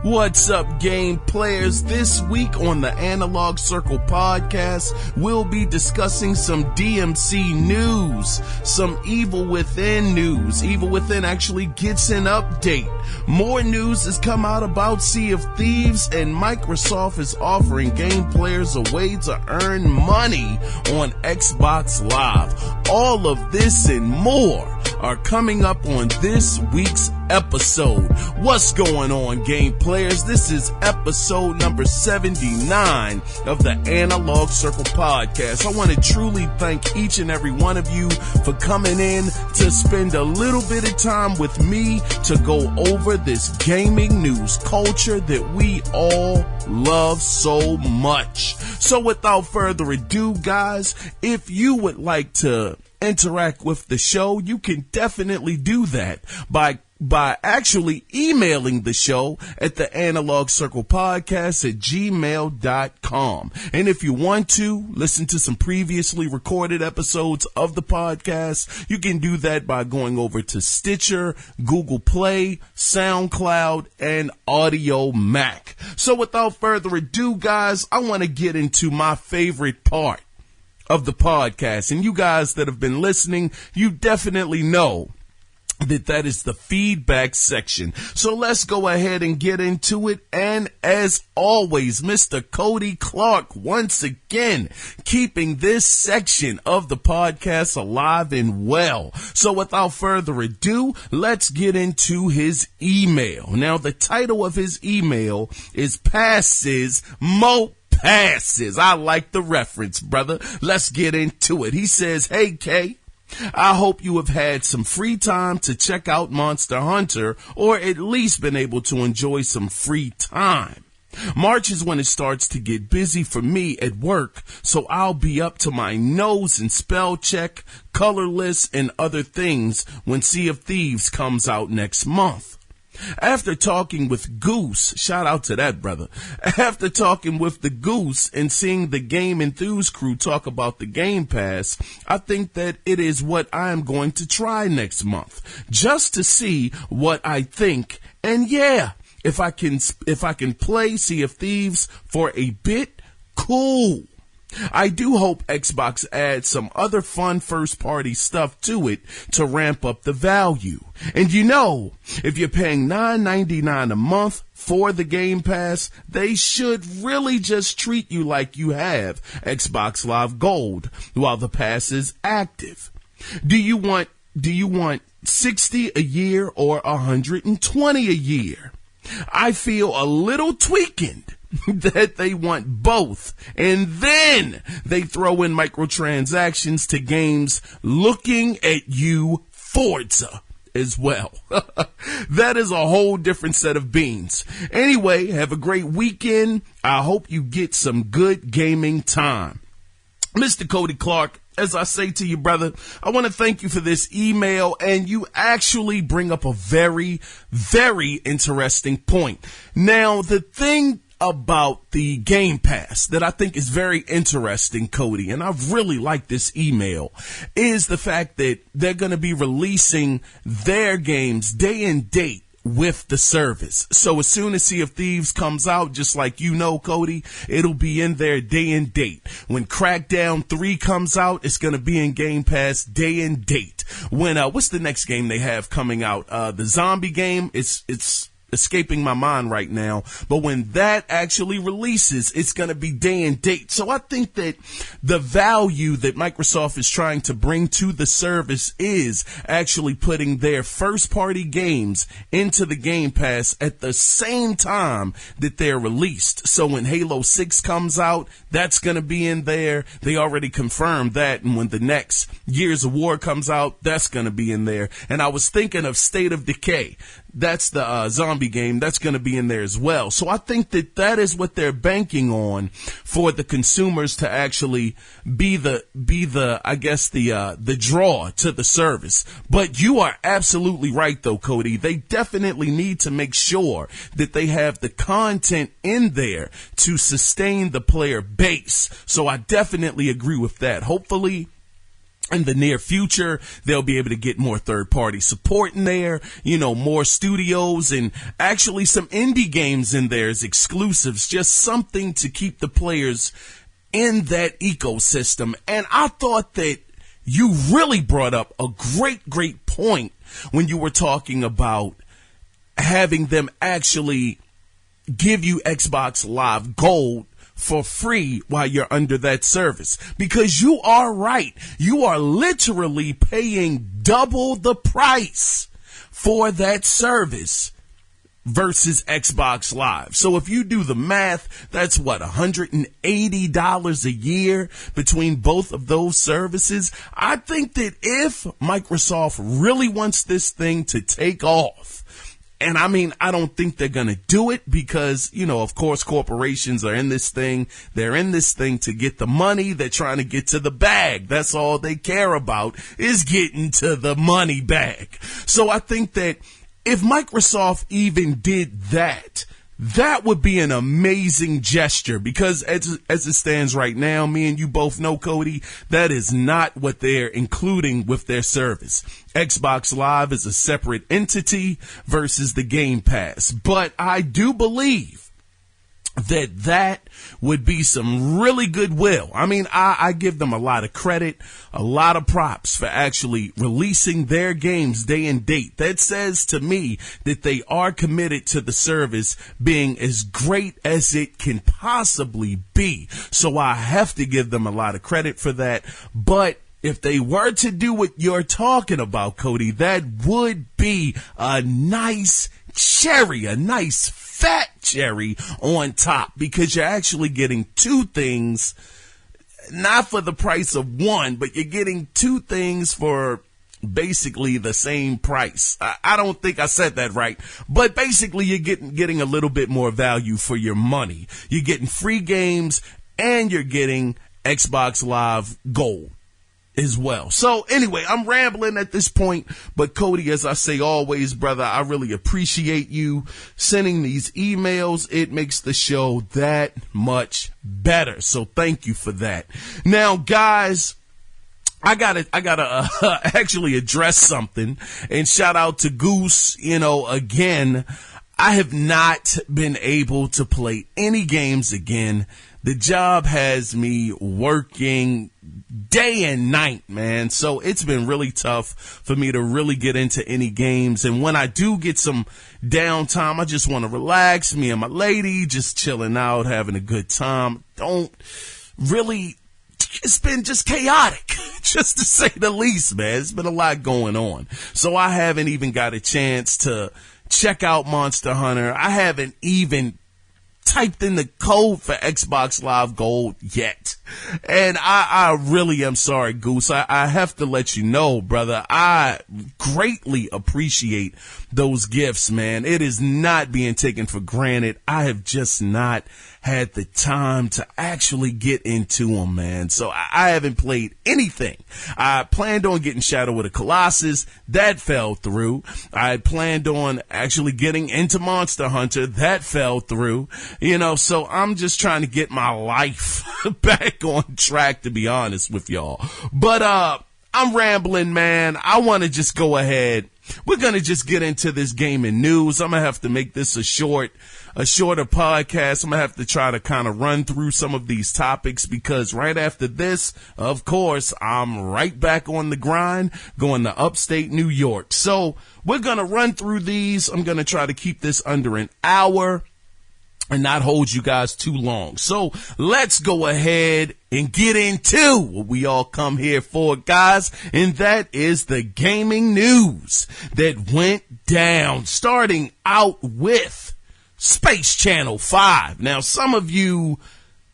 What's up, game players? This week on the Analog Circle podcast, we'll be discussing some DMC news, some Evil Within news. Evil Within actually gets an update. More news has come out about Sea of Thieves, and Microsoft is offering game players a way to earn money on Xbox Live. All of this and more are coming up on this week's episode. What's going on, game players? This is episode number 79 of the Analog Circle podcast. I want to truly thank each and every one of you for coming in to spend a little bit of time with me to go over this gaming news culture that we all love so much. So without further ado, guys, if you would like to interact with the show, you can definitely do that by actually emailing the show at the Analog Circle Podcast at gmail.com. And if you want to listen to some previously recorded episodes of the podcast, you can do that by going over to Stitcher, Google Play, SoundCloud, and Audio Mac. So without further ado, guys, I want to get into my favorite part of the podcast. And you guys that have been listening, you definitely know that is the feedback section. So let's go ahead and get into it. And as always, Mr. Cody Clark, once again, keeping this section of the podcast alive and well. So without further ado, let's get into his email. Now, the title of his email is Passes Mo Passes. I like the reference, brother. Let's get into it. He says, "Hey, K, I hope you have had some free time to check out Monster Hunter, or at least been able to enjoy some free time. March is when it starts to get busy for me at work, so I'll be up to my nose in spell check, colorless, and other things when Sea of Thieves comes out next month. After talking with Goose," shout out to that brother, "after talking with the Goose and seeing the Game Enthuse crew talk about the Game Pass, I think that it is what I am going to try next month, just to see what I think. And yeah, if I can play Sea of Thieves for a bit, cool. I do hope Xbox adds some other fun first-party stuff to it to ramp up the value. And you know, if you're paying $9.99 a month for the Game Pass, they should really just treat you like you have Xbox Live Gold while the pass is active. Do you want 60 a year or 120 a year? I feel a little tweaking that they want both, and then they throw in microtransactions to games looking at you, Forza, as well. That is a whole different set of beans. Anyway, have a great weekend. I hope you get some good gaming time." Mr. Cody Clark, as I say to you, brother, I want to thank you for this email, and you actually bring up a very, very interesting point. Now, the thing about the Game Pass that I think is very interesting, Cody, and I really like this email, is the fact that they're going to be releasing their games day and date with the service. So as soon as Sea of Thieves comes out, just like you know, Cody, it'll be in there day and date. When Crackdown 3 comes out, it's going to be in Game Pass day and date. When what's the next game they have coming out? The zombie game. It's escaping my mind right now, but when that actually releases, it's going to be day and date. So I think that the value that Microsoft is trying to bring to the service is actually putting their first party games into the Game Pass at the same time that they're released. So when Halo 6 comes out, that's going to be in there. They already confirmed that. And when the next Gears of War comes out, that's going to be in there. And I was thinking of State of Decay. That's the zombie game. That's going to be in there as well. So I think that is what they're banking on for the consumers to actually be the draw to the service. But you are absolutely right, though, Cody. They definitely need to make sure that they have the content in there to sustain the player base. So I definitely agree with that. Hopefully in the near future, they'll be able to get more third-party support in there, more studios and actually some indie games in there as exclusives, just something to keep the players in that ecosystem. And I thought that you really brought up a great point when you were talking about having them actually give you Xbox Live Gold for free while you're under that service, because you are right. You are literally paying double the price for that service versus Xbox Live. So if you do the math, that's what, $180 a year between both of those services. I think that if Microsoft really wants this thing to take off, and I don't think they're going to do it because, of course, corporations are in this thing. They're in this thing to get the money. They're trying to get to the bag. That's all they care about, is getting to the money bag. So I think that if Microsoft even did that, that would be an amazing gesture, because as it stands right now, me and you both know, Cody, that is not what they're including with their service. Xbox Live is a separate entity versus the Game Pass. But I do believe that would be some really goodwill. I give them a lot of credit, a lot of props for actually releasing their games day and date. That says to me that they are committed to the service being as great as it can possibly be. So I have to give them a lot of credit for that. But if they were to do what you're talking about, Cody, that would be a nice cherry, a nice fat cherry on top, because you're actually getting two things, not for the price of one, but you're getting two things for basically the same price. I don't think I said that right, but basically you're getting a little bit more value for your money. You're getting free games and you're getting Xbox Live Gold as well. So anyway, I'm rambling at this point, but Cody, as I say always, brother, I really appreciate you sending these emails. It makes the show that much better. So thank you for that. Now, guys, I gotta actually address something, and shout out to Goose. Again, I have not been able to play any games again. The job has me working day and night, man. So it's been really tough for me to really get into any games. And when I do get some downtime, I just want to relax. Me and my lady just chilling out, having a good time. It's been just chaotic, just to say the least, man. It's been a lot going on. So I haven't even got a chance to check out Monster Hunter. I haven't even typed in the code for Xbox Live Gold yet. And I really am sorry, Goose. I have to let you know, brother, I greatly appreciate those gifts, man. It is not being taken for granted. I have just not had the time to actually get into them, man. So I haven't played anything. I planned on getting Shadow of the Colossus. That fell through. I had planned on actually getting into Monster Hunter. That fell through. So I'm just trying to get my life back on track, to be honest with y'all. But I'm rambling, man. I want to just go ahead. We're going to just get into this gaming news. I'm going to have to make this a shorter podcast. I'm going to have to try to kind of run through some of these topics, because right after this, of course, I'm right back on the grind going to upstate New York. So we're going to run through these. I'm going to try to keep this under an hour and not hold you guys too long. So let's go ahead and get into what we all come here for, guys. And that is the gaming news that went down, starting out with Space Channel 5. Now, some of you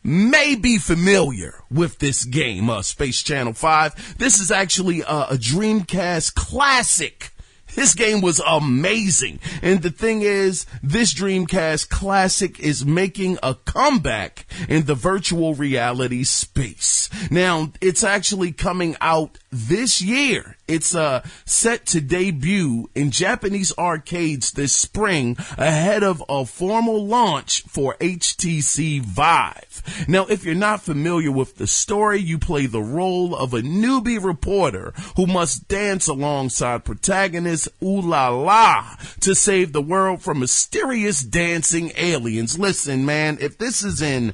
may be familiar with this game, Space Channel 5. This is actually a Dreamcast classic. This game was amazing. And the thing is, this Dreamcast classic is making a comeback in the virtual reality space. Now, it's actually coming out this year. It's set to debut in Japanese arcades this spring ahead of a formal launch for HTC Vive. Now, if you're not familiar with the story, you play the role of a newbie reporter who must dance alongside protagonist Ulala to save the world from mysterious dancing aliens. Listen, man, if this is in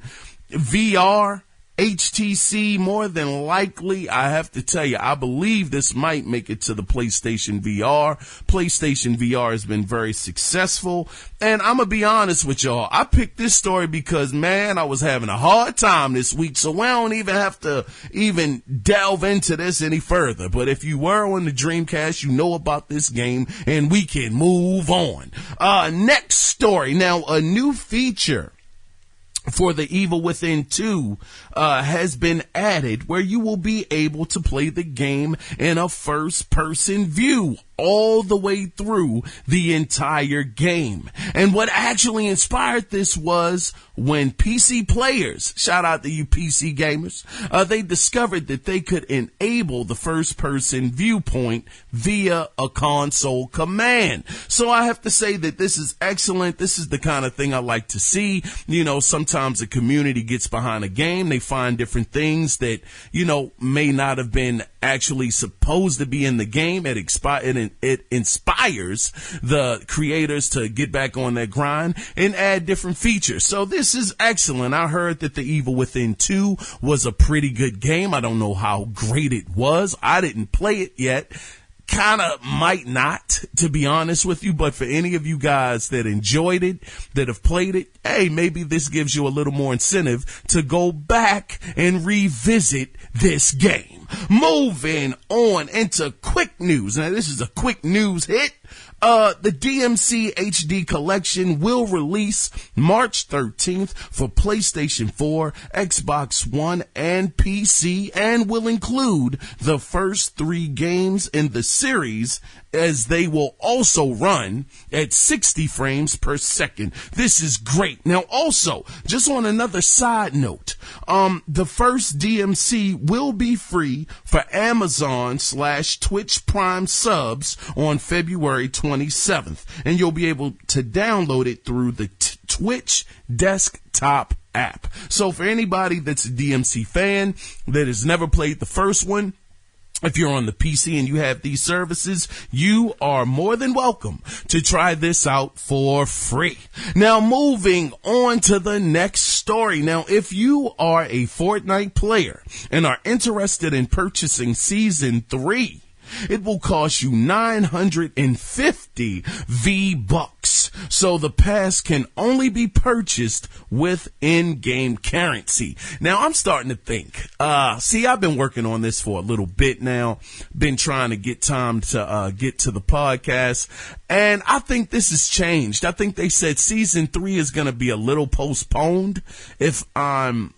VR, HTC, more than likely, I have to tell you, I believe this might make it to the PlayStation VR. PlayStation VR has been very successful. And I'm going to be honest with y'all. I picked this story because, man, I was having a hard time this week. So I don't even have to even delve into this any further. But if you were on the Dreamcast, you know about this game and we can move on. Next story. Now, a new feature for The Evil Within 2 has been added where you will be able to play the game in a first-person view all the way through the entire game. And what actually inspired this was when PC players, shout out to you PC gamers, they discovered that they could enable the first-person viewpoint via a console command. So I have to say that this is excellent. This is the kind of thing I like to see. You know, sometimes the community gets behind a game. They find different things that, you know, may not have been actually supposed to be in the game. It inspires the creators to get back on their grind and add different features. So this is excellent. I heard that The Evil Within 2 was a pretty good game. I don't know how great it was. I didn't play it yet. Kind of might not, to be honest with you, but for any of you guys that enjoyed it, that have played it, hey, maybe this gives you a little more incentive to go back and revisit this game. Moving on into quick news. Now, this is a quick news hit. The DMC HD collection will release March 13th for PlayStation 4, Xbox One, and PC, and will include the first 3 games in the series, as they will also run at 60 frames per second. This is great. Now, also, just on another side note, the first DMC will be free for Amazon/Twitch Prime subs on February 27th, and you'll be able to download it through the Twitch desktop app. So for anybody that's a DMC fan that has never played the first one, if you're on the PC and you have these services, you are more than welcome to try this out for free. Now, moving on to the next story. Now, if you are a Fortnite player and are interested in purchasing Season 3, it will cost you 950 V-Bucks. So the pass can only be purchased with in-game currency. Now, I'm starting to think, I've been working on this for a little bit now, been trying to get time to get to the podcast, and I think this has changed. I think they said Season 3 is going to be a little postponed, if I'm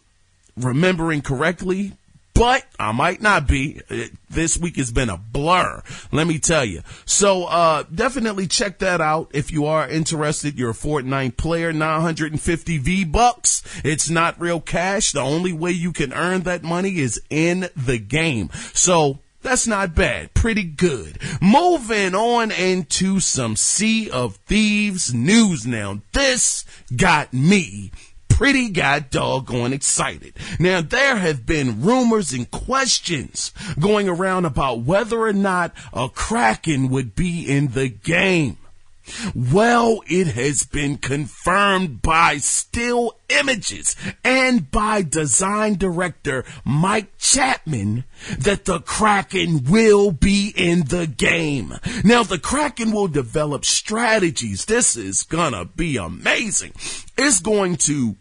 remembering correctly. But I might not be. This week has been a blur, let me tell you. So definitely check that out if you are interested. You're a Fortnite player. 950 V-Bucks. It's not real cash. The only way you can earn that money is in the game. So that's not bad. Pretty good. Moving on into some Sea of Thieves news now. This got me pretty doggone excited. Now, there have been rumors and questions going around about whether or not a Kraken would be in the game. Well, it has been confirmed by still images and by design director Mike Chapman that the Kraken will be in the game. Now, the Kraken will develop strategies. This is gonna be amazing. It's going to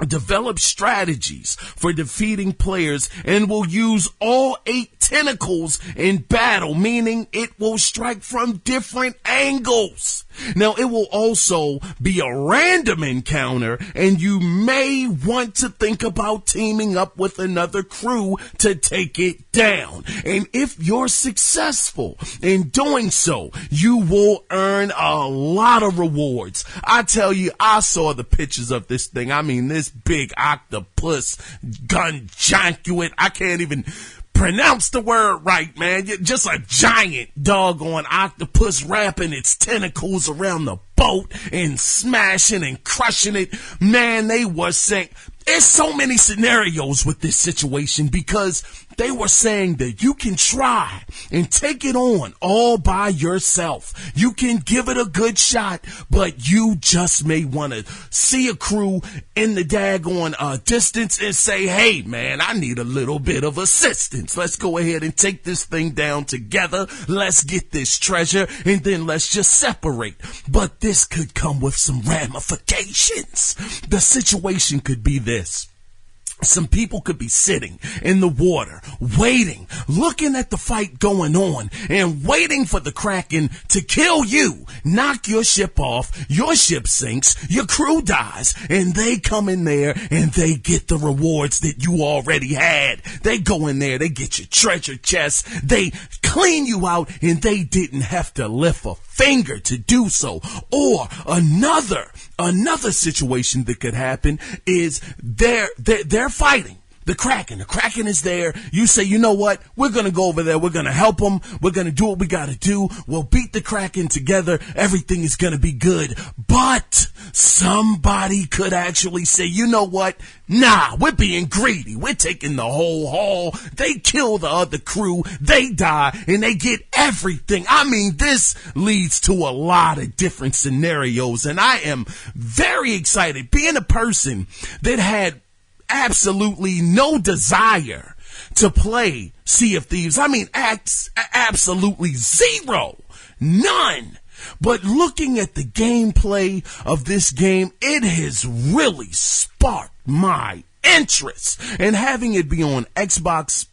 develop strategies for defeating players and will use all 8 tentacles in battle, meaning it will strike from different angles. Now, it will also be a random encounter, and you may want to think about teaming up with another crew to take it down. And if you're successful in doing so, you will earn a lot of rewards. I tell you, I saw the pictures of this thing. I mean, this big octopus gunjankuit. I can't even Pronounce the word right, man. You're just a giant doggone octopus wrapping its tentacles around the boat and smashing and crushing it. Man, they were saying, there's so many scenarios with this situation because they were saying that you can try and take it on all by yourself. You can give it a good shot, but you just may want to see a crew in the daggone distance and say, hey, man, I need a little bit of assistance. Let's go ahead and take this thing down together. Let's get this treasure, and then let's just separate. But this could come with some ramifications. The situation could be this. Some people could be sitting in the water, waiting, looking at the fight going on, and waiting for the Kraken to kill you, knock your ship off, your ship sinks, your crew dies, and they come in there and they get the rewards that you already had. They go in there, they get your treasure chest, they clean you out, and they didn't have to lift a finger to do so. Or another situation that could happen is they're fighting the Kraken. The Kraken is there. You say, you know what? We're going to go over there. We're going to help them. We're going to do what we got to do. We'll beat the Kraken together. Everything is going to be good. But somebody could actually say, you know what? Nah, we're being greedy. We're taking the whole haul. They kill the other crew. They die and they get everything. I mean, this leads to a lot of different scenarios, and I am very excited. Being a person that had absolutely no desire to play Sea of Thieves. I mean, absolutely zero. None. But looking at the gameplay of this game, it has really sparked my interest. And having it be on Xbox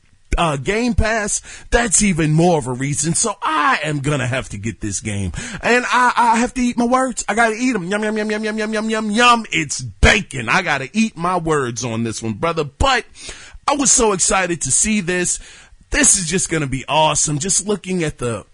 Game Pass, that's even more of a reason. So I am gonna have to get this game, and I have to eat my words. I gotta eat them. Yum yum yum yum yum yum yum yum yum. It's bacon. I gotta eat my words on this one, brother. But I was so excited to see this. This is just gonna be awesome. Just looking at the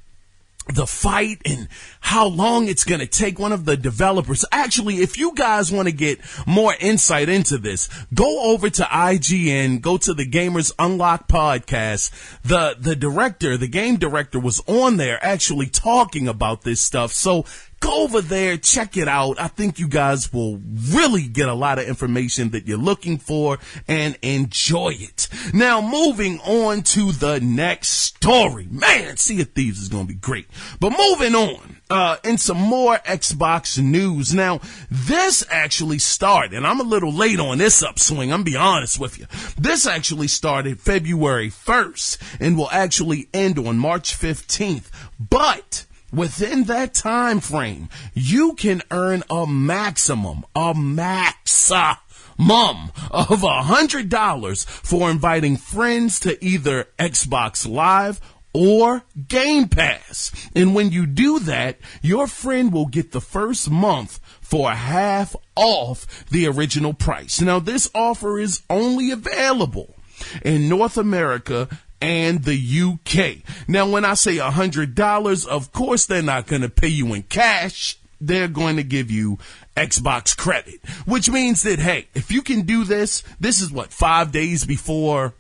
fight and how long it's going to take. One of the developers, actually, if you guys want to get more insight into this, go over to IGN, go to the Gamers Unlocked podcast. The director, the game director was on there actually talking about this stuff. So go over there, check it out. I think you guys will really get a lot of information that you're looking for and enjoy it. Now, moving on to the next story. Man, Sea of Thieves is going to be great. But moving on, in some more Xbox news. Now, this actually started, and I'm a little late on this upswing, I'm be honest with you. This actually started February 1st and will actually end on March 15th. But within that time frame, you can earn a maximum of $100 for inviting friends to either Xbox Live or Game Pass. And when you do that, your friend will get the first month for half off the original price. Now, this offer is only available in North America and the UK. Now, when I say $100, of course, they're not going to pay you in cash. They're going to give you Xbox credit, which means that, hey, if you can do this, this is what, 5 days before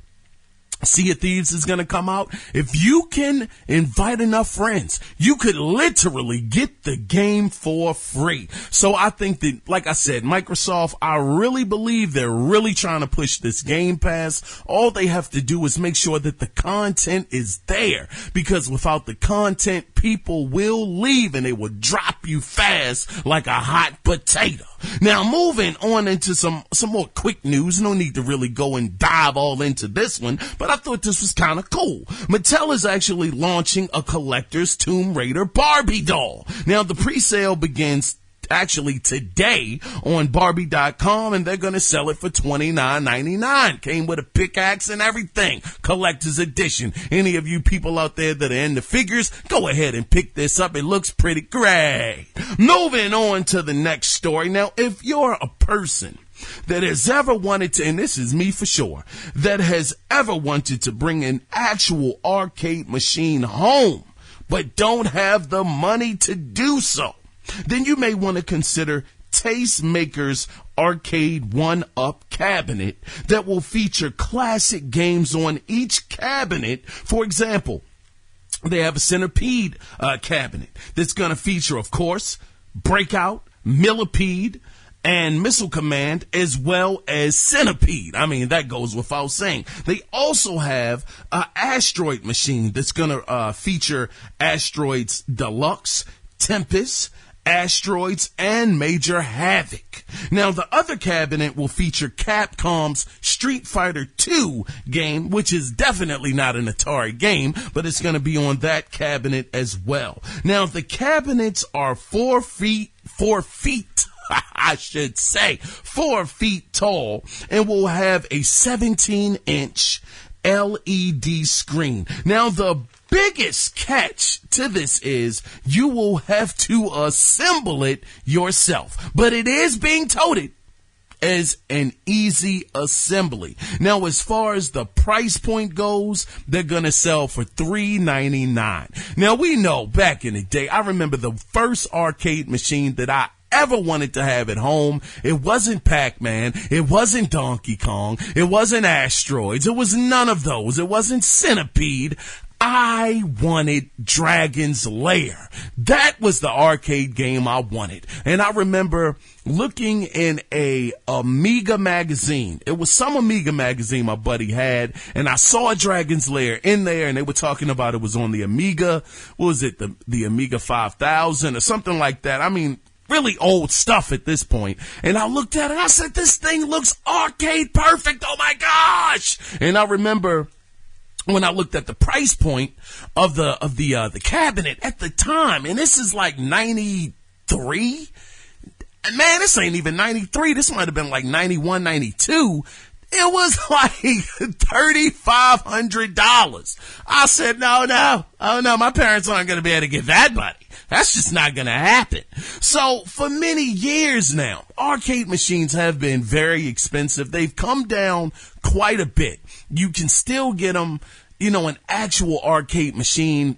Sea of Thieves is going to come out. If you can invite enough friends, you could literally get the game for free. So I think that, like I said, Microsoft, I really believe they're really trying to push this Game Pass. All they have to do is make sure that the content is there, because without the content, people will leave and they will drop you fast like a hot potato. Now, moving on into some more quick news. No need to really go and dive all into this one, but I thought this was kind of cool. Mattel is actually launching a collector's Tomb Raider Barbie doll. Now, the pre-sale begins actually today on Barbie.com, and they're going to sell it for $29.99. Came with a pickaxe and everything. Collector's edition. Any of you people out there that are into figures, go ahead and pick this up. It looks pretty great. Moving on to the next story. Now, if you're a person that has ever wanted to, and this is me for sure, that has ever wanted to bring an actual arcade machine home, but don't have the money to do so, then you may want to consider Tastemaker's Arcade 1-Up cabinet that will feature classic games on each cabinet. For example, they have a Centipede cabinet that's going to feature, of course, Breakout, Millipede, and Missile Command, as well as Centipede. I mean, that goes without saying. They also have an Asteroid machine that's going to feature Asteroids Deluxe, Tempest, Asteroids, and Major Havoc. Now, the other cabinet will feature Capcom's Street Fighter II game, which is definitely not an Atari game, but it's going to be on that cabinet as well. Now, the cabinets are 4 feet, I should say, 4 feet tall, and will have a 17-inch LED screen. Now, the biggest catch to this is you will have to assemble it yourself, but it is being touted as an easy assembly. Now, as far as the price point goes, they're going to sell for $399. Now, we know back in the day, I remember the first arcade machine that I ever wanted to have at home. It wasn't Pac-Man. It wasn't Donkey Kong. It wasn't Asteroids. It was none of those. It wasn't Centipede. I wanted Dragon's Lair. That was the arcade game I wanted. And I remember looking in a Amiga magazine. It was some Amiga magazine my buddy had, and I saw Dragon's Lair in there, and they were talking about it was on the Amiga. What was it? The Amiga 5000 or something like that. I mean, really old stuff at this point. And I looked at it, I said, this thing looks arcade perfect. Oh my gosh. And I remember when I looked at the price point of the cabinet at the time, and this is like 93. And man, this ain't even 93. This might have been like 91, 92. It was like $3,500. I said, no, my parents aren't going to be able to get that money. That's just not going to happen. So for many years now, arcade machines have been very expensive. They've come down quite a bit. You can still get them, an actual arcade machine.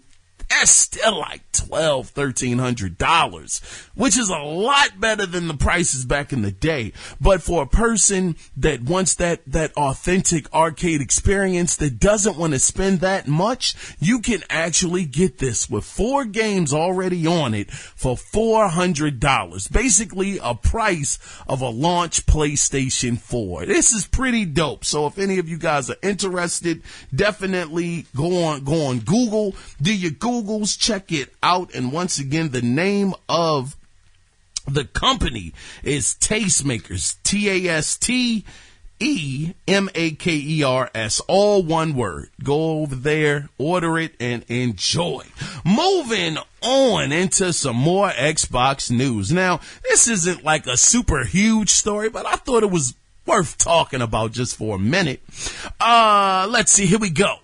That's still like $1,200-$1,300, which is a lot better than the prices back in the day. But for a person that wants that authentic arcade experience, that doesn't want to spend that much, you can actually get this with 4 games already on it for $400. Basically a price of a launch PlayStation 4. This is pretty dope. So if any of you guys are interested, definitely go on Google, do your Googles, check it out. And once again, the name of the company is Tastemakers, Tastemakers, all one word. Go over there, order it, and enjoy. Moving on into some more Xbox news. Now, this isn't like a super huge story, but I thought it was worth talking about just for a minute. Let's see, here we go.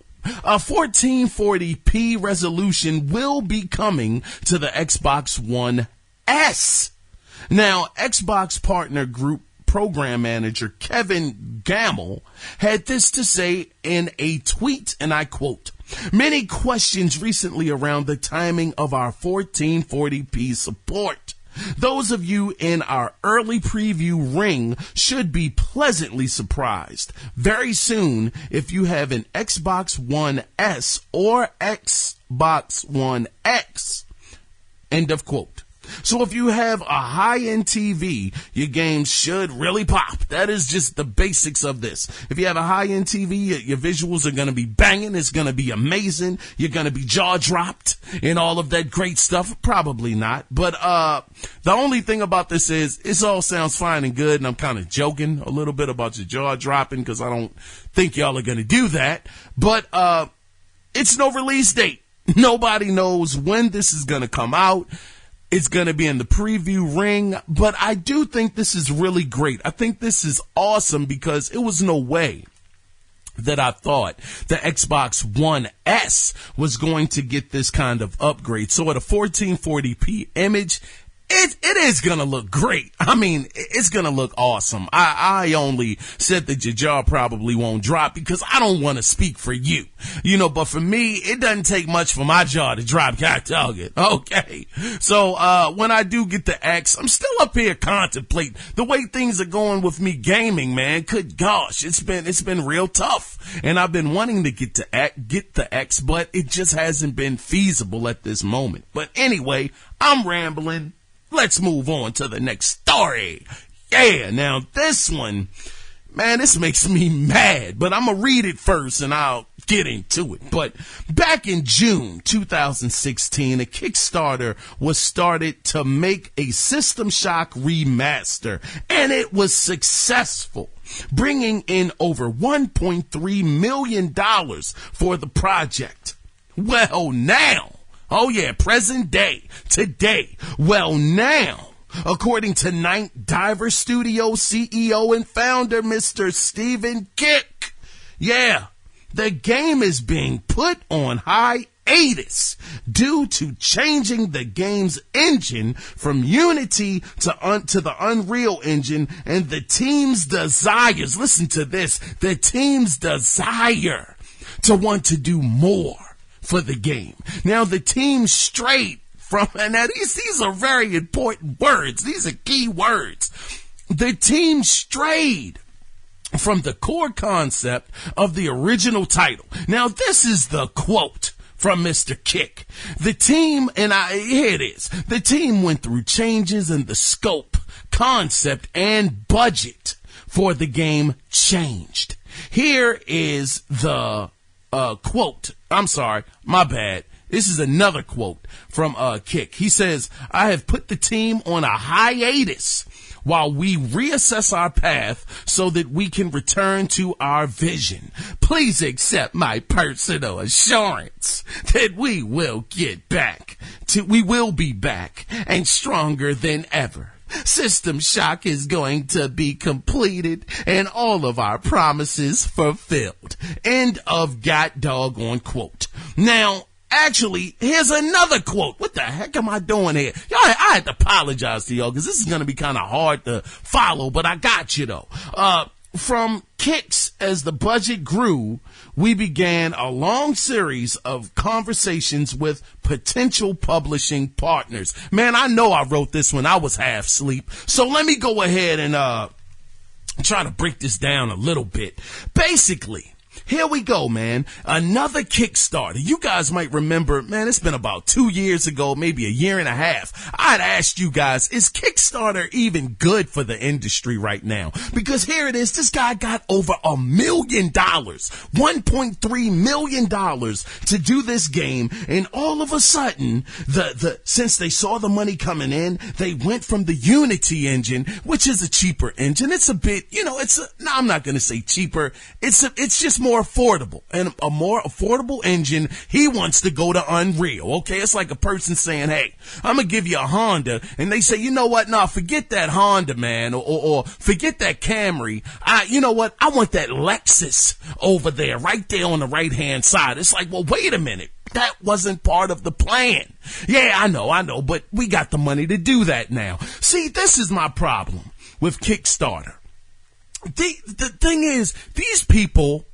A 1440p resolution will be coming to the Xbox One S. Now, Xbox Partner Group Program Manager Kevin Gamble had this to say in a tweet, and I quote, "Many questions recently around the timing of our 1440p support. Those of you in our early preview ring should be pleasantly surprised very soon if you have an Xbox One S or Xbox One X." End of quote. So if you have a high-end TV, your games should really pop. That is just the basics of this. If you have a high-end TV, your visuals are going to be banging. It's going to be amazing. You're going to be jaw-dropped and all of that great stuff. Probably not. But the only thing about this is it all sounds fine and good, and I'm kind of joking a little bit about your jaw-dropping because I don't think y'all are going to do that. But it's no release date. Nobody knows when this is going to come out. It's going to be in the preview ring, but I do think this is really great. I think this is awesome because it was no way that I thought the Xbox One S was going to get this kind of upgrade. So at a 1440p image, It is gonna look great. I mean, it's gonna look awesome. I only said that your jaw probably won't drop because I don't want to speak for you. But for me, it doesn't take much for my jaw to drop, God dog it. Okay. So, when I do get the X, I'm still up here contemplating the way things are going with me gaming, man. Good gosh, it's been real tough. And I've been wanting to get the X, but it just hasn't been feasible at this moment. But anyway, I'm rambling. Let's move on to the next story. Yeah, now this one, man, this makes me mad, but I'm going to read it first and I'll get into it. But back in June 2016, a Kickstarter was started to make a System Shock remaster, and it was successful, bringing in over $1.3 million for the project. Well, now, oh yeah, present day, today. Well, now, according to Night Diver Studio CEO and founder, Mr. Stephen Kick, yeah, the game is being put on hiatus due to changing the game's engine from Unity to the Unreal Engine, and the team's desires, listen to this, the team's desire to want to do more for the game. Now, the team strayed from, and now these are very important words. These are key words. The team strayed from the core concept of the original title. Now, this is the quote from Mr. Kick. The team, here it is. The team went through changes in the scope, concept, and budget for the game changed. Here is the quote. I'm sorry, my bad. This is another quote from Kick. He says, "I have put the team on a hiatus while we reassess our path so that we can return to our vision. Please accept my personal assurance that we will be back and stronger than ever. System Shock is going to be completed and all of our promises fulfilled." End of god doggone quote. Now, actually, here's another quote. What the heck am I doing here? Y'all, I had to apologize to y'all because this is going to be kind of hard to follow, but I got you though. From Kicks, as the budget grew, we began a long series of conversations with potential publishing partners. Man, I know I wrote this when I was half asleep, so let me go ahead and try to break this down a little bit. Basically, here we go, man. Another Kickstarter. You guys might remember, man, it's been about 2 years ago, maybe a year and a half. I'd asked you guys, is Kickstarter even good for the industry right now? Because here it is. This guy got over $1 million, $1.3 million to do this game. And all of a sudden, since they saw the money coming in, they went from the Unity engine, which is a cheaper engine. It's a bit, I'm not going to say cheaper. It's just more affordable, and a more affordable engine. He wants to go to Unreal. Okay, it's like a person saying, "Hey, I'm gonna give you a Honda," and they say, "You know what? Nah, forget that Honda, man, or forget that Camry. You know what? I want that Lexus over there, right there on the right hand side." It's like, well, wait a minute. That wasn't part of the plan. Yeah, I know, but we got the money to do that now. See, this is my problem with Kickstarter. The thing is, these people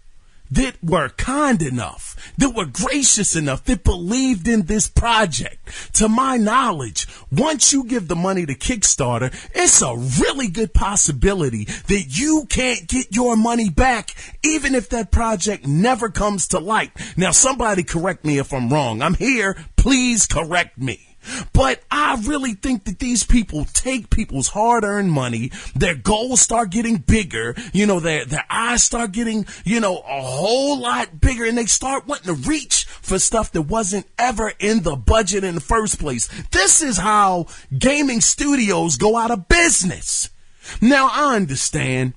that were kind enough, that were gracious enough, that believed in this project, to my knowledge, once you give the money to Kickstarter, it's a really good possibility that you can't get your money back, even if that project never comes to light. Now, somebody correct me if I'm wrong. I'm here. Please correct me. But I really think that these people take people's hard-earned money, their goals start getting bigger, their eyes start getting, a whole lot bigger, and they start wanting to reach for stuff that wasn't ever in the budget in the first place. This is how gaming studios go out of business. Now, I understand.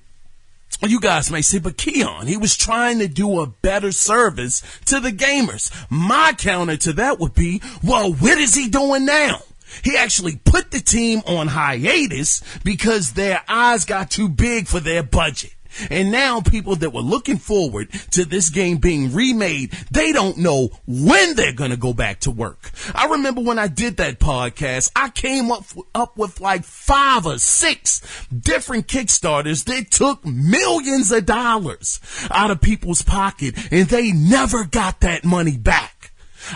You guys may say, but Keon, he was trying to do a better service to the gamers. My counter to that would be, well, what is he doing now? He actually put the team on hiatus because their eyes got too big for their budget. And now people that were looking forward to this game being remade, they don't know when they're going to go back to work. I remember when I did that podcast, I came up with like 5 or 6 different Kickstarters that took millions of dollars out of people's pocket, and they never got that money back.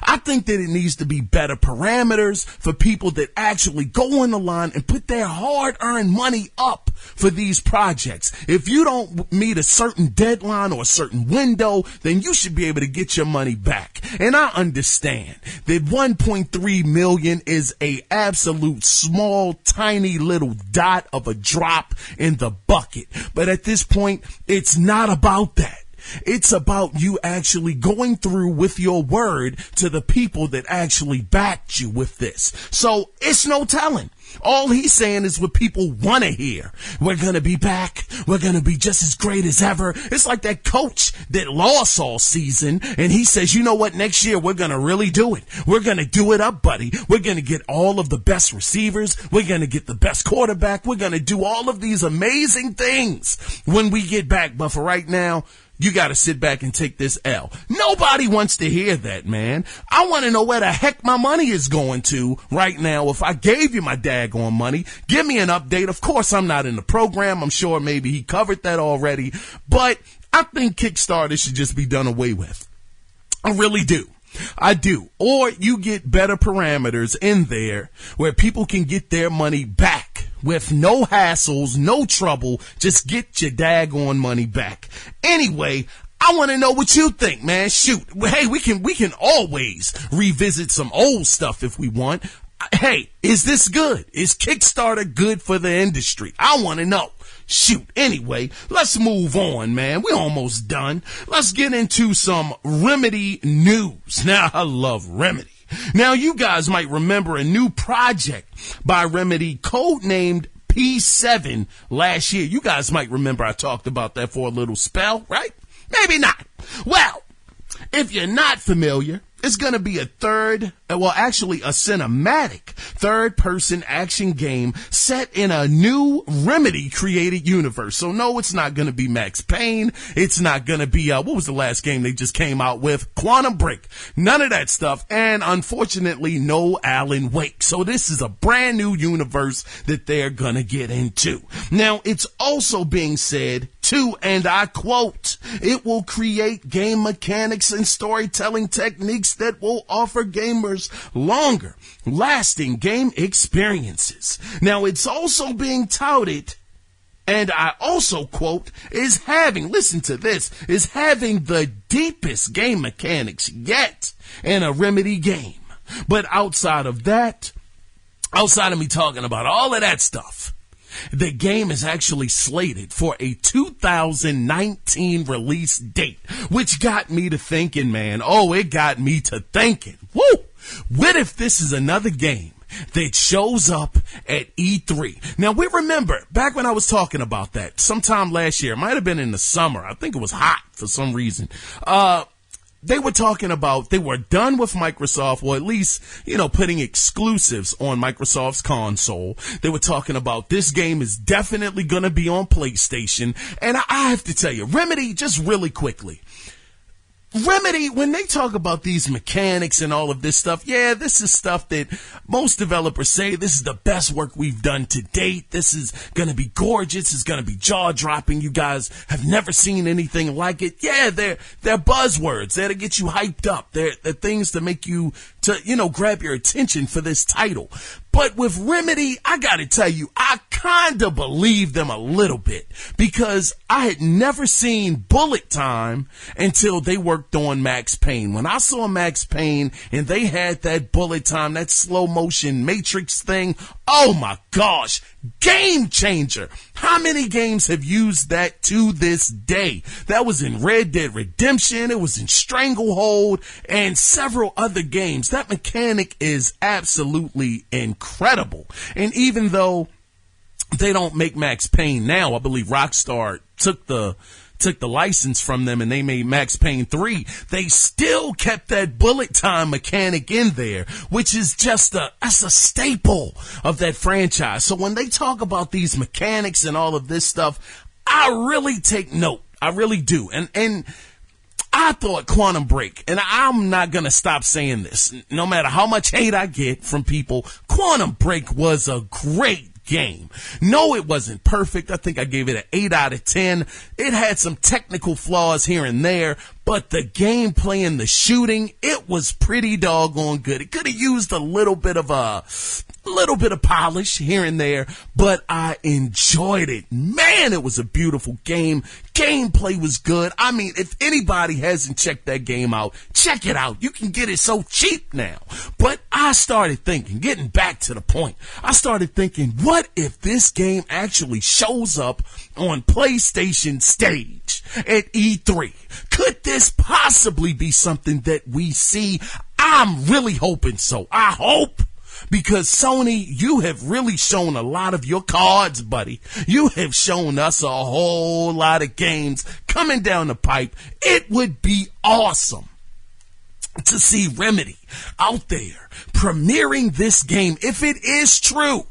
I think that it needs to be better parameters for people that actually go on the line and put their hard-earned money up for these projects. If you don't meet a certain deadline or a certain window, then you should be able to get your money back. And I understand that 1.3 million is a absolute small, tiny little dot of a drop in the bucket. But at this point, it's not about that. It's about you actually going through with your word to the people that actually backed you with this. So it's no telling. All he's saying is what people want to hear. We're going to be back. We're going to be just as great as ever. It's like that coach that lost all season, and he says, you know what, next year we're going to really do it. We're going to do it up, buddy. We're going to get all of the best receivers. We're going to get the best quarterback. We're going to do all of these amazing things when we get back. But for right now, you got to sit back and take this L. Nobody wants to hear that, man. I want to know where the heck my money is going to right now. If I gave you my daggone money, give me an update. Of course, I'm not in the program. I'm sure maybe he covered that already. But I think Kickstarter should just be done away with. I really do. I do. Or you get better parameters in there where people can get their money back with no hassles, no trouble. Just get your daggone money back. Anyway, I want to know what you think, man. Shoot. Hey, we can always revisit some old stuff if we want. Hey, is this good? Is Kickstarter good for the industry? I want to know. Shoot. Anyway, let's move on, man. We're almost done. Let's get into some Remedy news. Now, I love Remedy. Now, you guys might remember a new project by Remedy codenamed P7 last year. You guys might remember I talked about that for a little spell, right? Maybe not. Well, if you're not familiar, it's going to be a cinematic third-person action game set in a new Remedy-created universe. So, no, it's not going to be Max Payne. It's not going to be, what was the last game they just came out with? Quantum Break. None of that stuff. And, unfortunately, no Alan Wake. So, this is a brand new universe that they're going to get into. Now, it's also being said, too, and I quote, it will create game mechanics and storytelling techniques that will offer gamers longer lasting game experiences. Now, it's also being touted, and I also quote, is having the deepest game mechanics yet in a Remedy game. But outside of me talking about all of that stuff, the game is actually slated for a 2019 release date, which got me to thinking, man. Oh, it got me to thinking. Woo! What if this is another game that shows up at E3? Now, we remember back when I was talking about that sometime last year, it might have been in the summer. I think it was hot for some reason. They were talking about they were done with Microsoft, or at least, putting exclusives on Microsoft's console. They were talking about this game is definitely going to be on PlayStation. And I have to tell you, Remedy, just really quickly, Remedy, when they talk about these mechanics and all of this stuff, yeah, this is stuff that most developers say this is the best work we've done to date. This is going to be gorgeous. It's going to be jaw-dropping. You guys have never seen anything like it. Yeah, they're buzzwords. They're to get you hyped up. They're things to make you grab your attention for this title. But with Remedy, I gotta tell you, I kinda believe them a little bit because I had never seen Bullet Time until they worked on Max Payne. When I saw Max Payne and they had that Bullet Time, that slow motion Matrix thing, oh my gosh, game changer. How many games have used that to this day? That was in Red Dead Redemption, it was in Stranglehold, and several other games. That mechanic is absolutely incredible. And even though they don't make Max Payne now, I believe Rockstar took the license from them and they made Max Payne 3, they still kept that bullet time mechanic in there, which is just that's a staple of that franchise. So when they talk about these mechanics and all of this stuff, I really take note. I really do. And I thought Quantum Break, and I'm not going to stop saying this, no matter how much hate I get from people, Quantum Break was a great game. No, it wasn't perfect. I think I gave it an 8 out of 10. It had some technical flaws here and there, but the gameplay and the shooting, it was pretty doggone good. It could have used a little bit of polish here and there, but I enjoyed it. Man, it was a beautiful game. Gameplay was good. I mean, if anybody hasn't checked that game out, check it out. You can get it so cheap now. But I started thinking, getting back to the point, I started thinking, what if this game actually shows up on PlayStation stage at E3? Could this possibly be something that we see? I'm really hoping so. I hope. Because Sony, you have really shown a lot of your cards, buddy. You have shown us a whole lot of games coming down the pipe. It would be awesome to see Remedy out there premiering this game, if it is true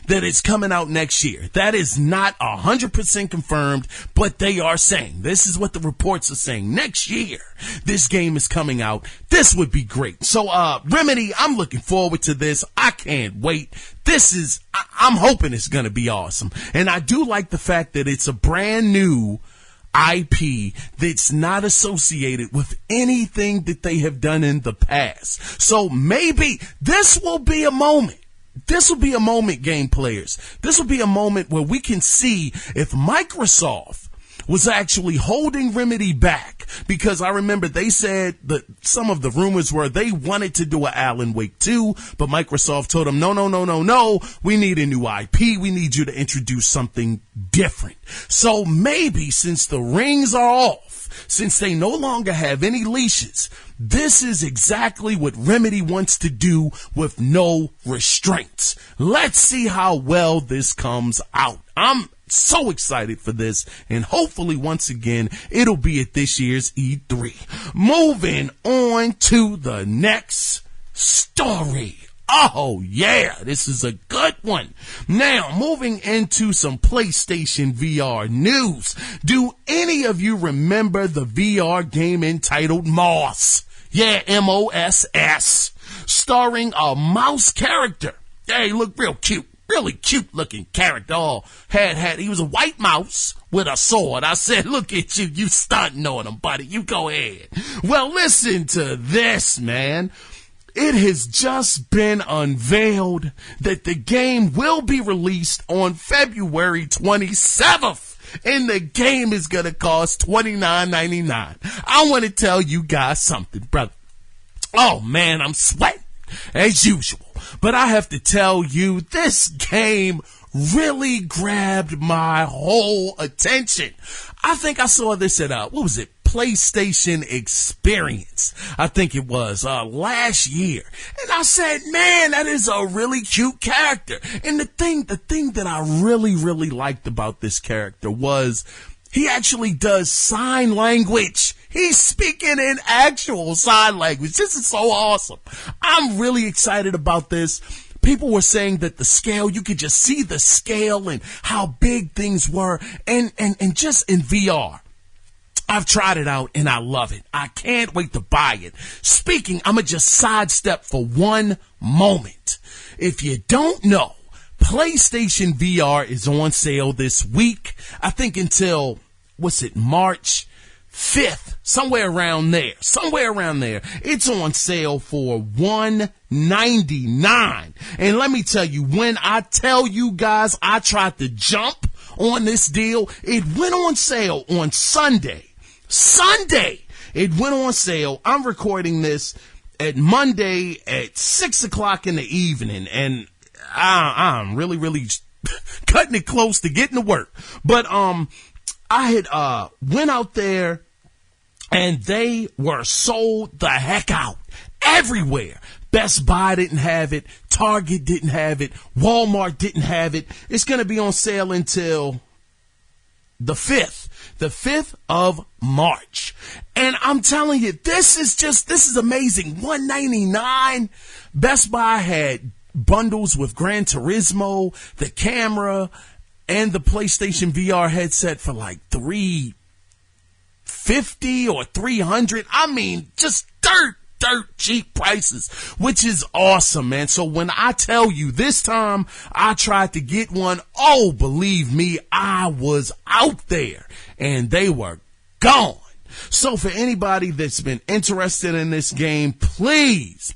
that it's coming out next year. That is not 100% confirmed, but they are saying, this is what the reports are saying, next year this game is coming out. This would be great. So Remedy, I'm looking forward to this. I can't wait. I'm hoping it's going to be awesome. And I do like the fact that it's a brand new IP that's not associated with anything that they have done in the past. So maybe this will be a moment. This will be a moment, game players. This will be a moment where we can see if Microsoft was actually holding Remedy back, because I remember they said that some of the rumors were they wanted to do an Alan Wake 2, but Microsoft told them, no, we need a new IP. We need you to introduce something different. So maybe since the rings are off, since they no longer have any leashes, this is exactly what Remedy wants to do with no restraints. Let's see how well this comes out. I'm so excited for this, and hopefully once again it'll be at this year's E3. Moving on to the next story. Oh yeah, this is a good one. Now, moving into some PlayStation VR news. Do any of you remember the VR game entitled Moss? Yeah, M-O-S-S. Starring a mouse character. Yeah, he looked real cute. Really cute looking character. Oh, he was a white mouse with a sword. I said, look at you stunting on him, buddy. You go ahead. Well, listen to this, man. It has just been unveiled that the game will be released on February 27th. And the game is going to cost $29.99. I want to tell you guys something, brother. Oh, man, I'm sweating as usual. But I have to tell you, this game really grabbed my whole attention. I think I saw this at, PlayStation Experience. I think it was last year. And I said, man, that is a really cute character. And the thing that I really, really liked about this character was he actually does sign language. He's speaking in actual sign language. This is so awesome. I'm really excited about this. People were saying that the scale, you could just see the scale and how big things were. And just in VR. I've tried it out and I love it. I can't wait to buy it. Speaking, I'm going to just sidestep for one moment. If you don't know, PlayStation VR is on sale this week. I think until, March 5th, somewhere around there. It's on sale for $199. And let me tell you, when I tell you guys I tried to jump on this deal, it went on sale on Sunday. It went on sale. I'm recording this at Monday at 6:00 in the evening, and I'm really, really cutting it close to getting to work. But I had went out there, and they were sold the heck out everywhere. Best Buy didn't have it. Target didn't have it. Walmart didn't have it. It's going to be on sale until the 5th of March. And I'm telling you, this is amazing. $199. Best Buy had bundles with Gran Turismo, the camera, and the PlayStation VR headset for like $350 or $300. I mean, just dirt cheap prices, which is awesome, man. So when I tell you this time I tried to get one, oh, believe me, I was out there and they were gone. So for anybody that's been interested in this game, please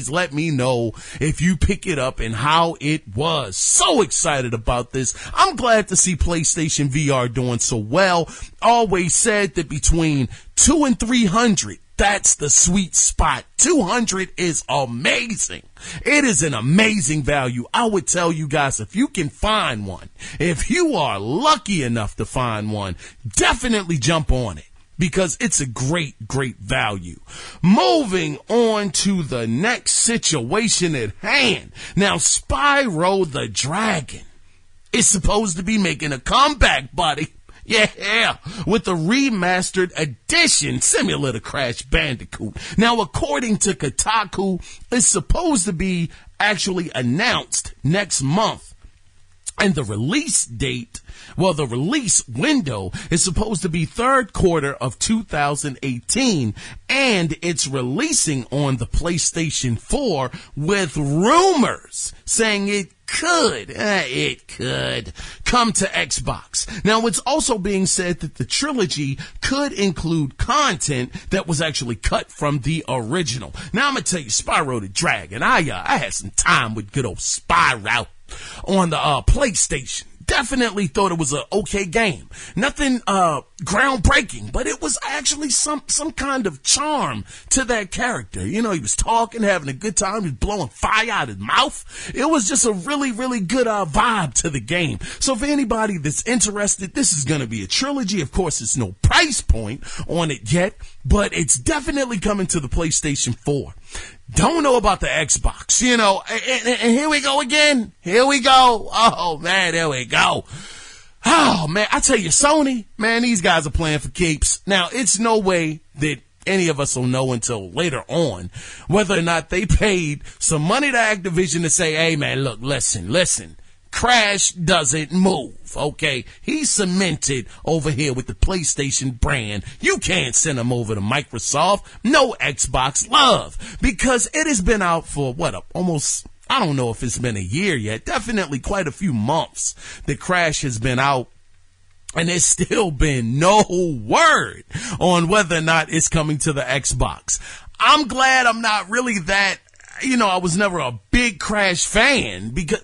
let me know if you pick it up and how it was. So excited about this. I'm glad to see PlayStation VR doing so well. Always said that between $200 and $300, that's the sweet spot. $200 is amazing. It is an amazing value. I would tell you guys, if you can find one, if you are lucky enough to find one, definitely jump on it, because it's a great value. Moving on to the next situation at hand. Now, Spyro the Dragon is supposed to be making a comeback, buddy. Yeah, with the remastered edition similar to Crash Bandicoot. Now, according to Kotaku, it's supposed to be actually announced next month. And the release date, the release window is supposed to be third quarter of 2018, and it's releasing on the PlayStation 4 with rumors saying it could come to Xbox. Now, it's also being said that the trilogy could include content that was actually cut from the original. Now, I'm going to tell you, Spyro the Dragon, I had some time with good old Spyro on the PlayStation. Definitely thought it was an okay game. Nothing groundbreaking, but it was actually some kind of charm to that character. You know, he was talking, having a good time, he was blowing fire out his mouth. It was just a really good vibe to the game. So for anybody that's interested, this is going to be a trilogy. Of course, there's no price point on it yet, but it's definitely coming to the PlayStation 4. Don't know about the Xbox, you know, and here we go again. Here we go. Oh, man, there we go. Oh, man, I tell you, Sony, man, these guys are playing for keeps. Now, it's no way that any of us will know until later on whether or not they paid some money to Activision to say, hey, man, look, listen. Crash doesn't move, okay? He's cemented over here with the PlayStation brand. You can't send him over to Microsoft. No Xbox love, because it has been out for, almost, I don't know if it's been a year yet. Definitely quite a few months that Crash has been out. And there's still been no word on whether or not it's coming to the Xbox. I'm glad I'm not really that, I was never a big Crash fan because,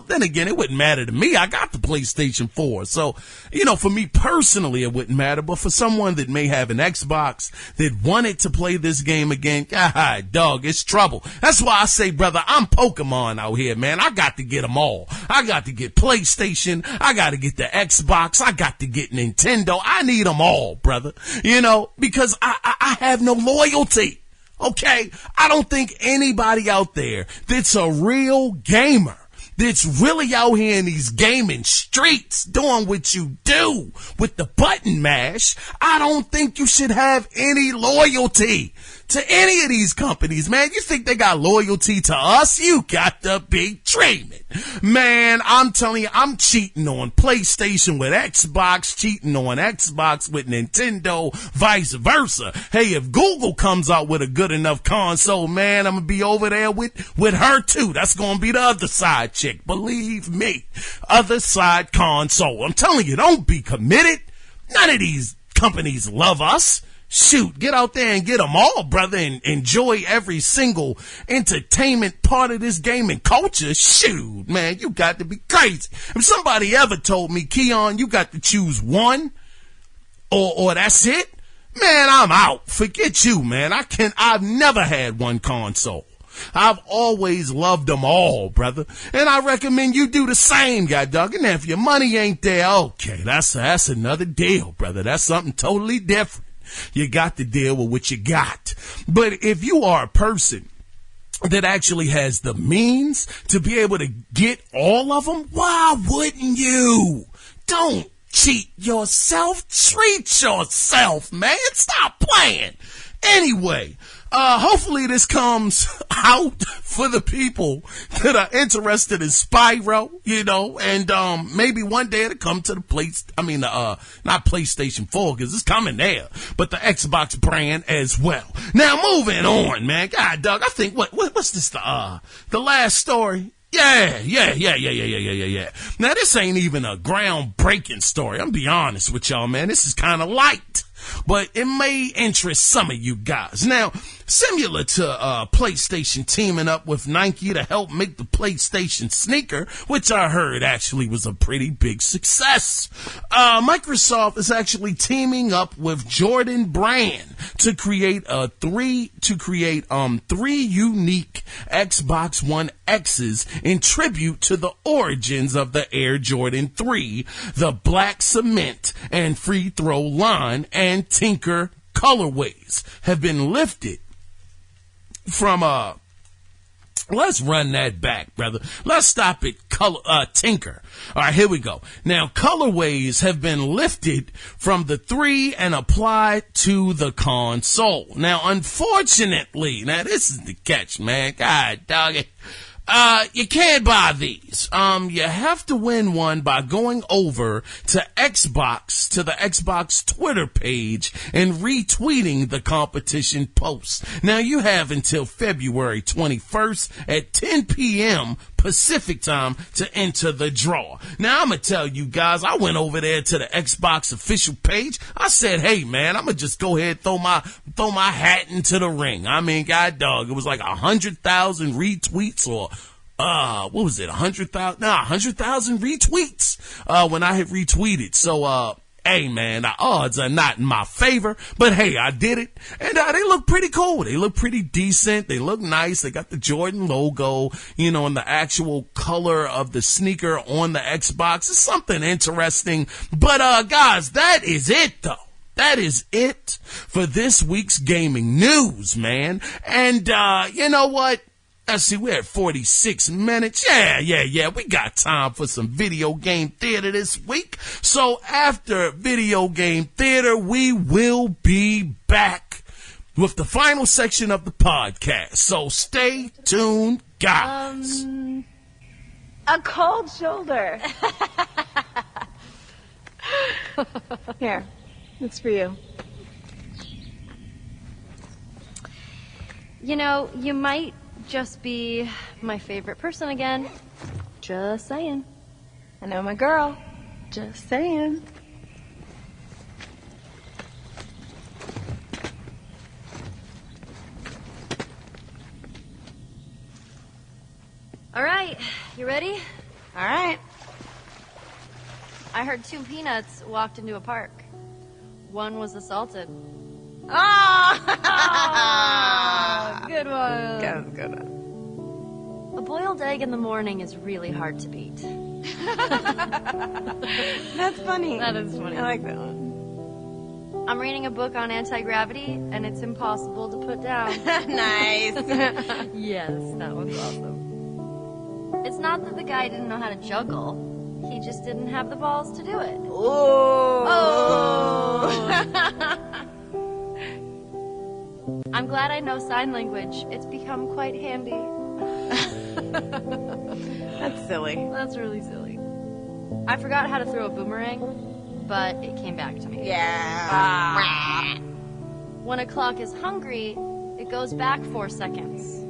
then again, it wouldn't matter to me. I got the PlayStation 4. So, for me personally, it wouldn't matter. But for someone that may have an Xbox that wanted to play this game again, dog, it's trouble. That's why I say, brother, I'm Pokemon out here, man. I got to get them all. I got to get PlayStation. I got to get the Xbox. I got to get Nintendo. I need them all, brother. Because I have no loyalty. Okay, I don't think anybody out there that's a real gamer, that's really out here in these gaming streets doing what you do with the button mash, I don't think you should have any loyalty to any of these companies, man. You think they got loyalty to us? You got to be dreaming. Man, I'm telling you, I'm cheating on PlayStation with Xbox, cheating on Xbox with Nintendo, vice versa. Hey, if Google comes out with a good enough console, man, I'm going to be over there with her too. That's going to be the other side chick. Believe me, other side console. I'm telling you, don't be committed. None of these companies love us. Shoot, get out there and get them all, brother, and enjoy every single entertainment part of this gaming culture. Shoot, man, you got to be crazy. If somebody ever told me, Keon, you got to choose one or that's it, man, I'm out. Forget you, man. I've never had one console. I've always loved them all, brother. And I recommend you do the same, guy dog. And if your money ain't there, okay, that's another deal, brother. That's something totally different. You got to deal with what you got. But if you are a person that actually has the means to be able to get all of them, why wouldn't you? Don't cheat yourself. Treat yourself, man. Stop playing. Anyway, Hopefully this comes out for the people that are interested in Spyro, and maybe one day it'll come to the not PlayStation 4, because it's coming there, but the Xbox brand as well. Now, moving on, man. God, Doug, I think, what's this, the last story? Yeah. Now, this ain't even a groundbreaking story. I'm be honest with y'all, man. This is kind of light, but it may interest some of you guys. Now, similar to PlayStation teaming up with Nike to help make the PlayStation sneaker, which I heard actually was a pretty big success, Microsoft is actually teaming up with Jordan Brand to create three unique Xbox One X's in tribute to the origins of the Air Jordan 3, the Black Cement and Free Throw line, and Tinker colorways have been lifted from let's run that back, brother. Let's stop at Tinker. All right, here we go. Now, colorways have been lifted from the 3 and applied to the console. Now, unfortunately, this is the catch, man. God dog it. You can't buy these. You have to win one by going over to the Xbox Twitter page and retweeting the competition post. Now, you have until February 21st at 10 p.m. Pacific time to enter the draw. Now, I'm going to tell you guys, I went over there to the Xbox official page. I said, hey, man, I'm going to just go ahead and throw my hat into the ring. I mean, God dog, it was like 100,000 retweets or what was it? 100,000 retweets, when I had retweeted. So, hey, man, the odds are not in my favor, but hey, I did it, and they look pretty cool. They look pretty decent. They look nice. They got the Jordan logo, and the actual color of the sneaker on the Xbox. It's something interesting, but guys, that is it, though. That is it for this week's gaming news, man. And you know what? Let's see, we're at 46 minutes. Yeah. We got time for some video game theater this week. So after video game theater, we will be back with the final section of the podcast. So stay tuned, guys. A cold shoulder. Here, it's for you. You might just be my favorite person again. Just saying. I know my girl. Just saying. All right, you ready? All right. I heard 2 peanuts walked into a park. One was assaulted. Oh! Good one. Good one. A boiled egg in the morning is really hard to beat. That's funny. That is funny. I like that one. I'm reading a book on anti-gravity, and it's impossible to put down. Nice. Yes, that one's awesome. It's not that the guy didn't know how to juggle. He just didn't have the balls to do it. Oh. I'm glad I know sign language. It's become quite handy. That's silly. That's really silly. I forgot how to throw a boomerang, but it came back to me. Yeah. When a clock is hungry, it goes back 4 seconds.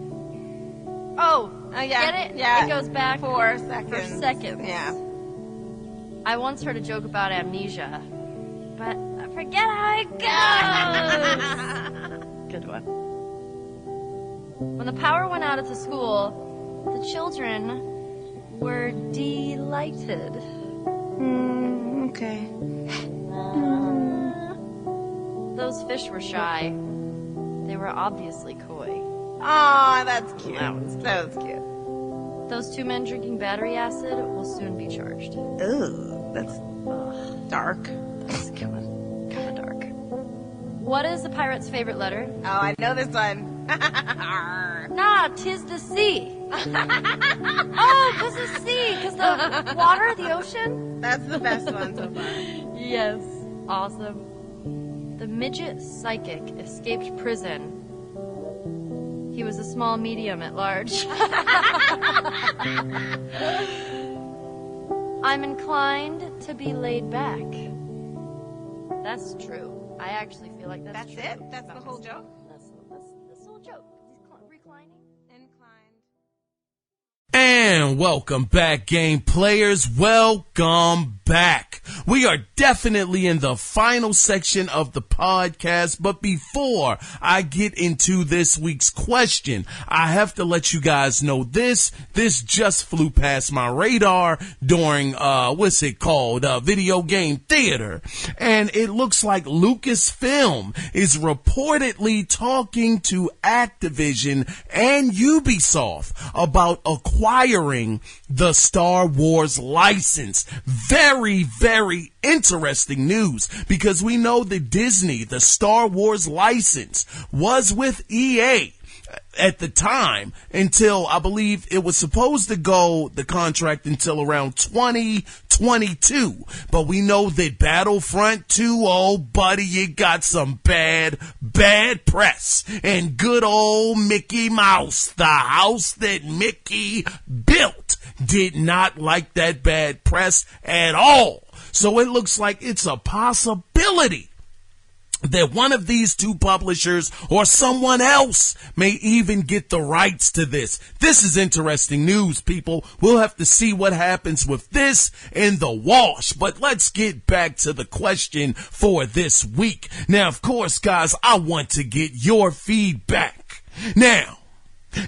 Oh, yeah. Get it? Yeah. It goes back 4 seconds. 4 seconds. Yeah. I once heard a joke about amnesia, but I forget how it goes. Good one. When the power went out at the school, the children were delighted. Okay. Those fish were shy. They were obviously coy. Aw, that's cute. That was cute. Those 2 men drinking battery acid will soon be charged. Ooh, that's dark. That's kind of dark. What is a pirate's favorite letter? Oh, I know this one. Nah, 'tis the sea. Oh, 'cause the sea, 'cause the water, the ocean. That's the best one so far. Yes, awesome. The midget psychic escaped prison He was a small medium at large. I'm inclined to be laid back. That's true. I actually feel like that's true. That's it? That's the whole joke? That's the whole joke. Reclining. Inclined. And welcome back, game players. Welcome back. We are definitely in the final section of the podcast, but before I get into this week's question, I have to let you guys know this just flew past my radar during, video game theater. And it looks like Lucasfilm is reportedly talking to Activision and Ubisoft about acquiring the Star Wars license. Very, very interesting news, because we know that Disney, the Star Wars license, was with EA at the time until I believe it was supposed to go the contract until around 2022. But we know that Battlefront 2, oh buddy, you got some bad press. And good old Mickey Mouse, the house that Mickey built, did not like that bad press at all. So it looks like it's a possibility that one of these two publishers or someone else may even get the rights to this. This is interesting news, people. We'll have to see what happens with this in the wash. But let's get back to the question for this week. Now, of course, guys, I want to get your feedback. Now,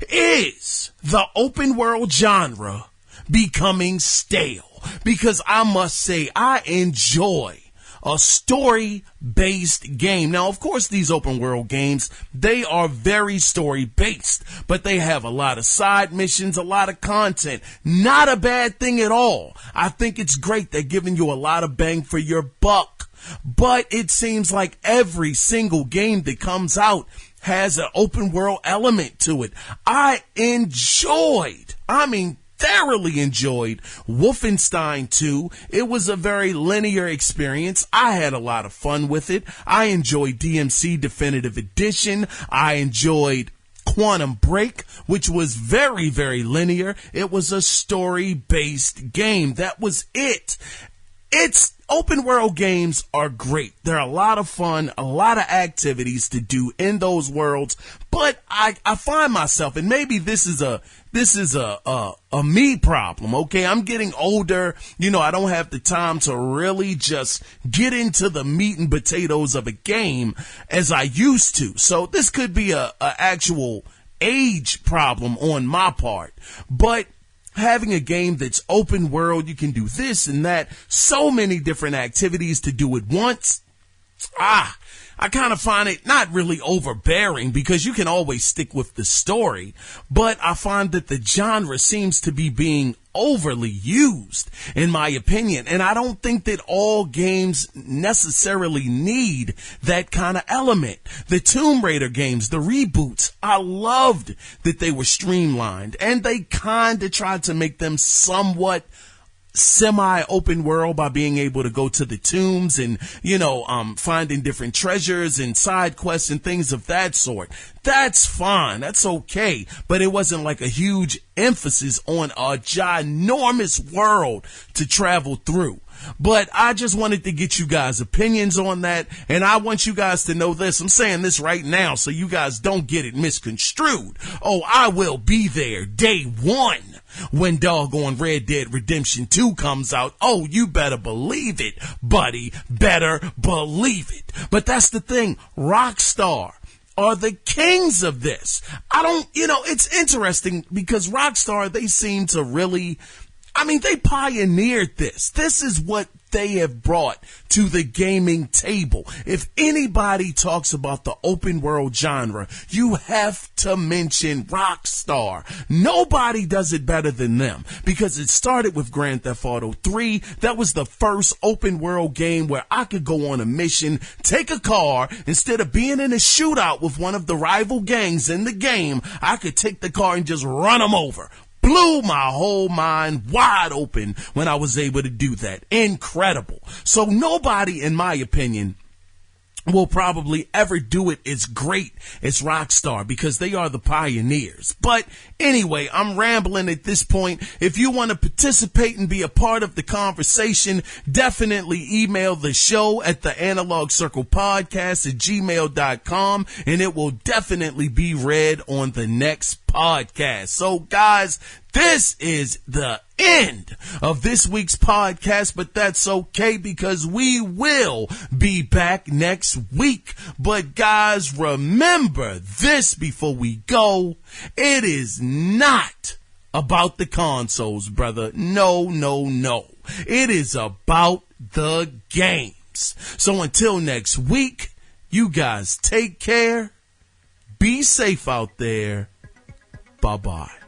is the open world genre becoming stale? Because I must say, I enjoy a story-based game. Now, of course, these open-world games, they are very story-based, but they have a lot of side missions, a lot of content. Not a bad thing at all. I think it's great. They're giving you a lot of bang for your buck. But it seems like every single game that comes out has an open-world element to it. I thoroughly enjoyed Wolfenstein 2. It was a very linear experience. I had a lot of fun with it. I enjoyed DMC Definitive Edition. I enjoyed Quantum Break, which was very, very linear. It was a story-based game. That was it. Open world games are great. They're a lot of fun, a lot of activities to do in those worlds. But I find myself, and maybe this is a me problem, okay? I'm getting older. I don't have the time to really just get into the meat and potatoes of a game as I used to. So this could be a actual age problem on my part. But having a game that's open world, you can do this and that, so many different activities to do at once. I kind of find it not really overbearing, because you can always stick with the story, but I find that the genre seems to be being overly used, in my opinion. And I don't think that all games necessarily need that kind of element. The Tomb Raider games, the reboots, I loved that they were streamlined, and they kind of tried to make them somewhat semi-open world by being able to go to the tombs and, finding different treasures and side quests and things of that sort. That's fine. That's okay. But it wasn't like a huge emphasis on a ginormous world to travel through. But I just wanted to get you guys' opinions on that, and I want you guys to know this. I'm saying this right now so you guys don't get it misconstrued. Oh, I will be there day one when doggone Red Dead Redemption 2 comes out. Oh, you better believe it, buddy. Better believe it. But that's the thing. Rockstar are the kings of this. It's interesting because Rockstar, they seem to really, they pioneered this. This is what they have brought to the gaming table. If anybody talks about the open world genre, you have to mention Rockstar. Nobody does it better than them, because it started with Grand Theft Auto 3. That was the first open world game where I could go on a mission, take a car, instead of being in a shootout with one of the rival gangs in the game, I could take the car and just run them over. Blew my whole mind wide open when I was able to do that. Incredible. So nobody, in my opinion, will probably ever do it as great as Rockstar, because they are the pioneers. But anyway, I'm rambling at this point. If you want to participate and be a part of the conversation, definitely email the show at the Analog Circle Podcast at gmail.com, and it will definitely be read on the next podcast. So guys, this is the end of this week's podcast, but that's okay because we will be back next week. But guys, remember this before we go. It is not about the consoles, brother. No. It is about the games. So until next week, you guys take care. Be safe out there. Bye-bye.